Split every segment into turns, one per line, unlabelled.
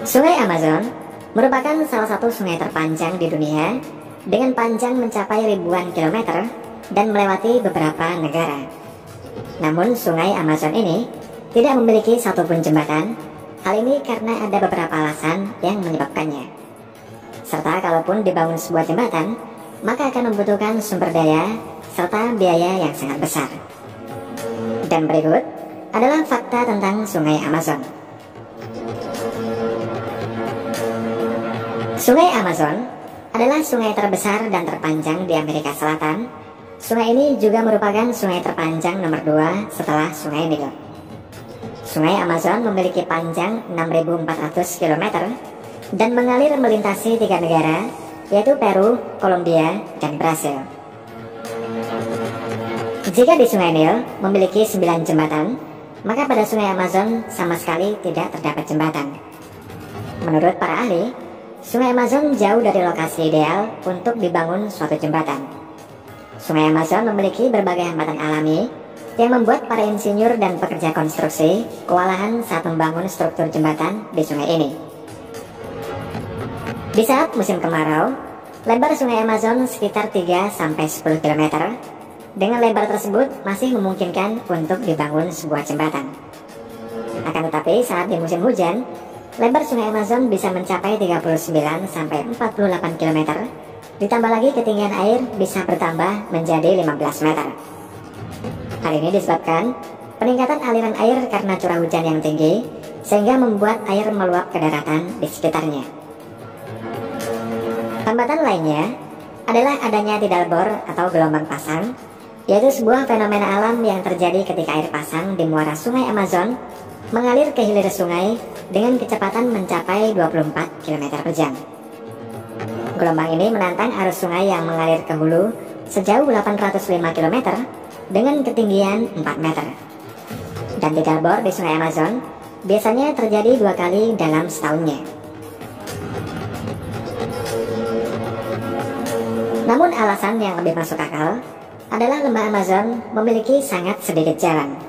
Sungai Amazon merupakan salah satu sungai terpanjang di dunia dengan panjang mencapai ribuan kilometer dan melewati beberapa negara. Namun sungai Amazon ini tidak memiliki satupun jembatan. Hal ini karena ada beberapa alasan yang menyebabkannya. Serta kalaupun dibangun sebuah jembatan, maka akan membutuhkan sumber daya serta biaya yang sangat besar. Dan berikut adalah fakta tentang sungai Amazon. Sungai Amazon adalah sungai terbesar dan terpanjang di Amerika Selatan. Sungai ini juga merupakan sungai terpanjang nomor 2 setelah Sungai Nil. Sungai Amazon memiliki panjang 6.400 km dan mengalir melintasi 3 negara, yaitu Peru, Kolombia, dan Brasil. Jika di Sungai Nil memiliki 9 jembatan, maka pada Sungai Amazon sama sekali tidak terdapat jembatan. Menurut para ahli, Sungai Amazon jauh dari lokasi ideal untuk dibangun suatu jembatan. Sungai Amazon memiliki berbagai hambatan alami yang membuat para insinyur dan pekerja konstruksi kewalahan saat membangun struktur jembatan di sungai ini. Di saat musim kemarau, lebar Sungai Amazon sekitar 3-10 km. Dengan lebar tersebut masih memungkinkan untuk dibangun sebuah jembatan. Akan tetapi saat di musim hujan, lebar Sungai Amazon bisa mencapai 39-48 km, ditambah lagi ketinggian air bisa bertambah menjadi 15 meter. Hal ini disebabkan peningkatan aliran air karena curah hujan yang tinggi, sehingga membuat air meluap ke daratan di sekitarnya. Hambatan lainnya adalah adanya tidal bor atau gelombang pasang, yaitu sebuah fenomena alam yang terjadi ketika air pasang di muara Sungai Amazon mengalir ke hilir sungai dengan kecepatan mencapai 24 km per jam. Gelombang ini menantang arus sungai yang mengalir ke hulu sejauh 805 km dengan ketinggian 4 meter. Dan tidal bor di Sungai Amazon biasanya terjadi 2 kali dalam setahunnya. Namun alasan yang lebih masuk akal adalah lembah Amazon memiliki sangat sedikit jalan,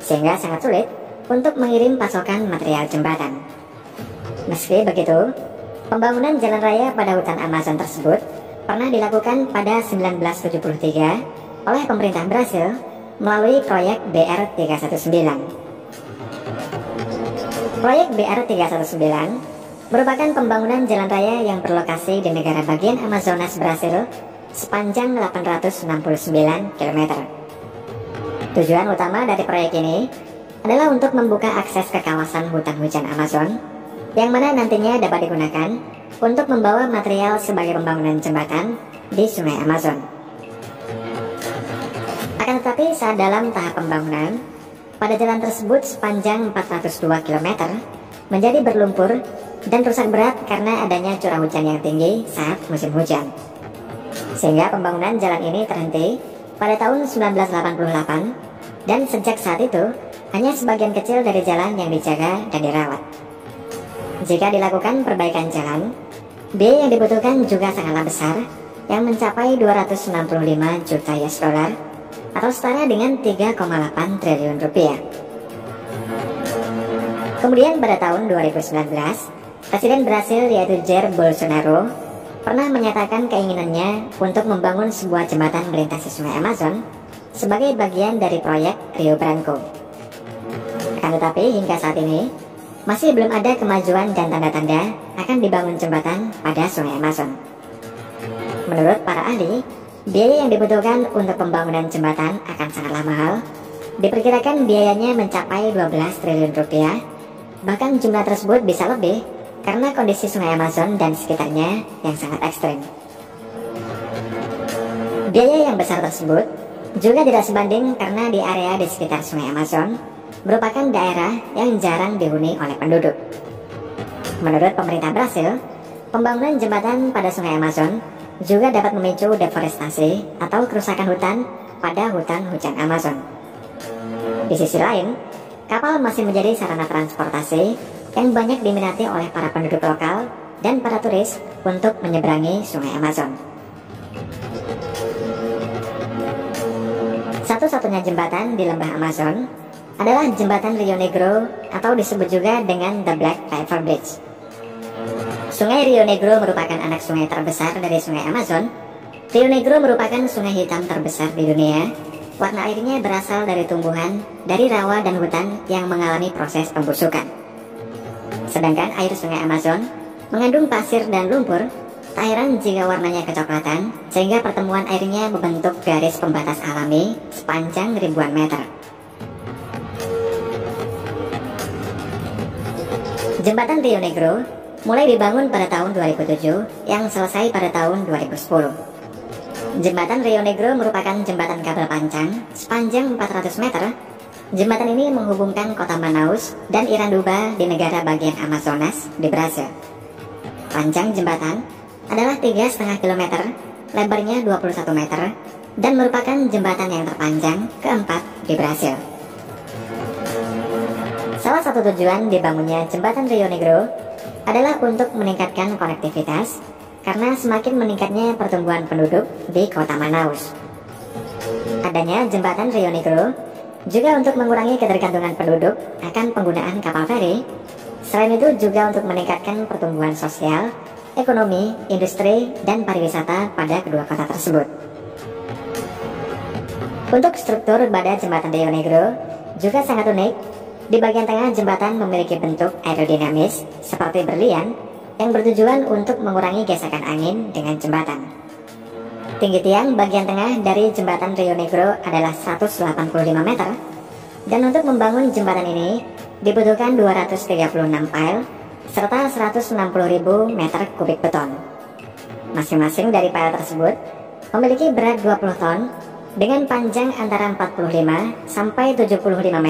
sehingga sangat sulit untuk mengirim pasokan material jembatan. Meski begitu, pembangunan jalan raya pada hutan Amazon tersebut pernah dilakukan pada 1973 oleh pemerintah Brasil melalui proyek BR-319. Proyek BR-319 merupakan pembangunan jalan raya yang berlokasi di negara bagian Amazonas Brasil sepanjang 869 km. Tujuan utama dari proyek ini adalah untuk membuka akses ke kawasan hutan hujan Amazon, yang mana nantinya dapat digunakan untuk membawa material sebagai pembangunan jembatan di Sungai Amazon. Akan tetapi saat dalam tahap pembangunan, pada jalan tersebut sepanjang 402 km menjadi berlumpur dan rusak berat karena adanya curah hujan yang tinggi saat musim hujan. Sehingga pembangunan jalan ini terhenti pada tahun 1988, dan sejak saat itu hanya sebagian kecil dari jalan yang dijaga dan dirawat. Jika dilakukan perbaikan jalan, biaya yang dibutuhkan juga sangatlah besar, yang mencapai 265 juta US dollar atau setara dengan 3,8 triliun rupiah. Kemudian pada tahun 2019, Presiden Brasil yaitu Jair Bolsonaro pernah menyatakan keinginannya untuk membangun sebuah jembatan melintasi Sungai Amazon sebagai bagian dari proyek Rio Branco. Akan tetapi hingga saat ini masih belum ada kemajuan dan tanda-tanda akan dibangun jembatan pada Sungai Amazon. Menurut para ahli, biaya yang dibutuhkan untuk pembangunan jembatan akan sangatlah mahal. Diperkirakan biayanya mencapai 12 triliun rupiah. Bahkan jumlah tersebut bisa lebih karena kondisi Sungai Amazon dan sekitarnya yang sangat ekstrim. Biaya yang besar tersebut juga tidak sebanding karena di area di sekitar Sungai Amazon merupakan daerah yang jarang dihuni oleh penduduk. Menurut pemerintah Brasil, pembangunan jembatan pada Sungai Amazon juga dapat memicu deforestasi atau kerusakan hutan pada hutan hujan Amazon. Di sisi lain, kapal masih menjadi sarana transportasi yang banyak diminati oleh para penduduk lokal dan para turis untuk menyeberangi Sungai Amazon. Satu-satunya jembatan di lembah Amazon adalah jembatan Rio Negro atau disebut juga dengan The Black River Bridge. Sungai Rio Negro merupakan anak sungai terbesar dari Sungai Amazon. Rio Negro merupakan sungai hitam terbesar di dunia. Warna airnya berasal dari tumbuhan, dari rawa dan hutan yang mengalami proses pembusukan. Sedangkan air Sungai Amazon mengandung pasir dan lumpur. Tak heran jika warnanya kecoklatan, sehingga pertemuan airnya membentuk garis pembatas alami sepanjang ribuan meter. Jembatan Rio Negro mulai dibangun pada tahun 2007 yang selesai pada tahun 2010. Jembatan Rio Negro merupakan jembatan kabel panjang sepanjang 400 meter. Jembatan ini menghubungkan kota Manaus dan Iranduba di negara bagian Amazonas di Brasil. Panjang jembatan adalah 3,5 km, lebarnya 21 meter, dan merupakan jembatan yang terpanjang keempat di Brasil. Salah satu tujuan dibangunnya jembatan Rio Negro adalah untuk meningkatkan konektivitas karena semakin meningkatnya pertumbuhan penduduk di kota Manaus. Adanya jembatan Rio Negro juga untuk mengurangi ketergantungan penduduk akan penggunaan kapal feri. Selain itu juga untuk meningkatkan pertumbuhan sosial, ekonomi, industri, dan pariwisata pada kedua kota tersebut. Untuk struktur badan jembatan Rio Negro juga sangat unik. Di bagian tengah jembatan memiliki bentuk aerodinamis seperti berlian yang bertujuan untuk mengurangi gesekan angin dengan jembatan. Tinggi tiang bagian tengah dari jembatan Rio Negro adalah 185 meter, dan untuk membangun jembatan ini dibutuhkan 236 pile serta 160.000 meter kubik beton. Masing-masing dari pile tersebut memiliki berat 20 ton dengan panjang antara 45 sampai 75 meter.